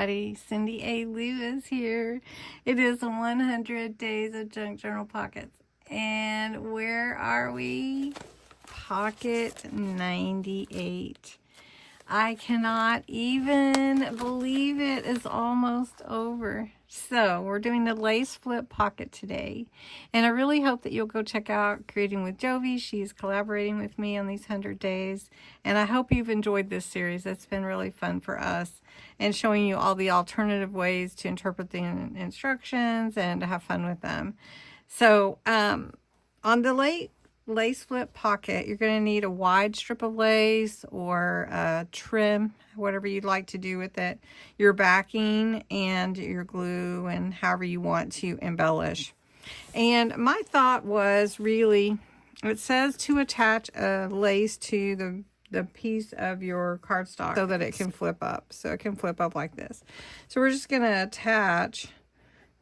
everybody. Cindy A. Lewis here. It is 100 Days of Junk Journal Pockets. And where are we? Pocket 98. I cannot even believe it is almost over. So we're doing the lace flip pocket today. And I really hope that you'll go check out Creating with Jovi. She's collaborating with me on these 100 days. And I hope you've enjoyed this series. It's been really fun for us. And showing you all the alternative ways to interpret the instructions and to have fun with them. So on the lace flip pocket, you're going to need a wide strip of lace or a trim, whatever you'd like to do with it, your backing and your glue, and however you want to embellish. And my thought was, really, it says to attach a lace to the piece of your cardstock so that it can flip up. So it can flip up like this. So we're just going to attach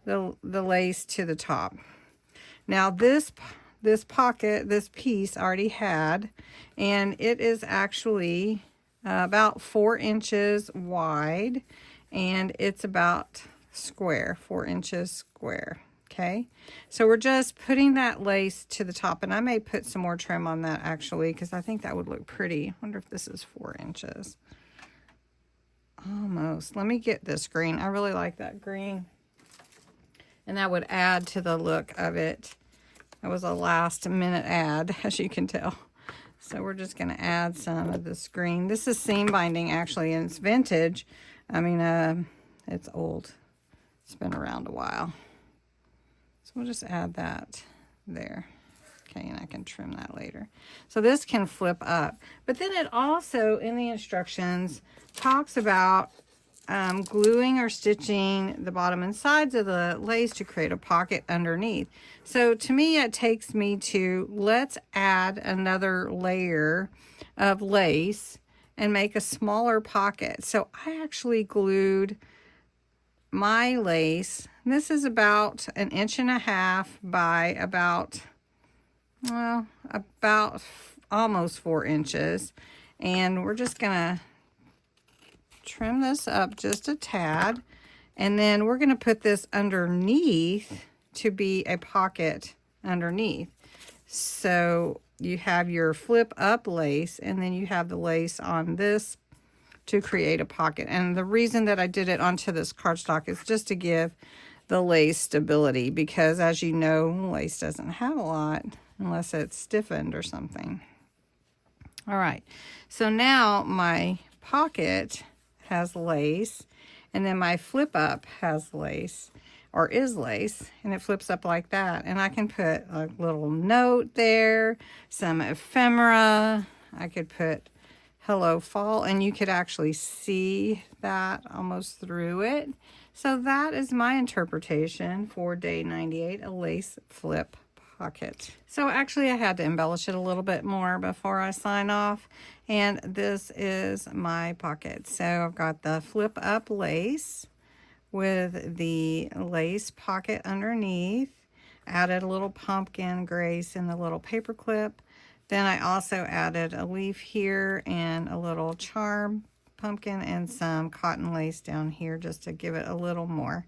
the lace to the top. Now this pocket, this piece already had, and it is actually about 4 inches wide, and it's about square, 4 inches square. Okay, so we're just putting that lace to the top, and I may put some more trim on that actually, because I think that would look pretty. I wonder if this is 4 inches. Almost. Let me get this green. I really like that green, and that would add to the look of it. That was a last minute ad, as you can tell. So we're just going to add some of this green. This is seam binding actually, and it's vintage. I mean, it's old. It's been around a while. So we'll just add that there. Okay, and I can trim that later. So this can flip up. But then it also, in the instructions, talks about gluing or stitching the bottom and sides of the lace to create a pocket underneath. So to me, it takes me to, let's add another layer of lace and make a smaller pocket. So I actually glued my lace. This is about 1.5 inches by about, well, about almost 4 inches. And we're just gonna trim this up just a tad, and then we're going to put this underneath to be a pocket underneath. So you have your flip up lace, and then you have the lace on this to create a pocket. And the reason that I did it onto this cardstock is just to give the lace stability, because as you know, lace doesn't have a lot unless it's stiffened or something. All right, so now my pocket has lace, and then my flip up has lace, or is lace, and it flips up like that. And I can put a little note there, some ephemera. I could put hello fall, and you could actually see that almost through it. So that is my interpretation for day 98, a lace flip pocket. So actually I had to embellish it a little bit more before I sign off, and this is my pocket. So I've got the flip up lace with the lace pocket underneath, added a little pumpkin grace in the little paper clip. Then I also added a leaf here and a little charm pumpkin and some cotton lace down here just to give it a little more,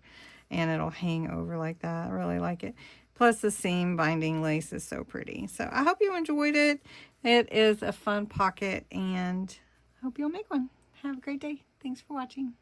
and it'll hang over like that. I really like it. Plus the seam binding lace is so pretty. So I hope you enjoyed it. It is a fun pocket, and I hope you'll make one. Have a great day. Thanks for watching.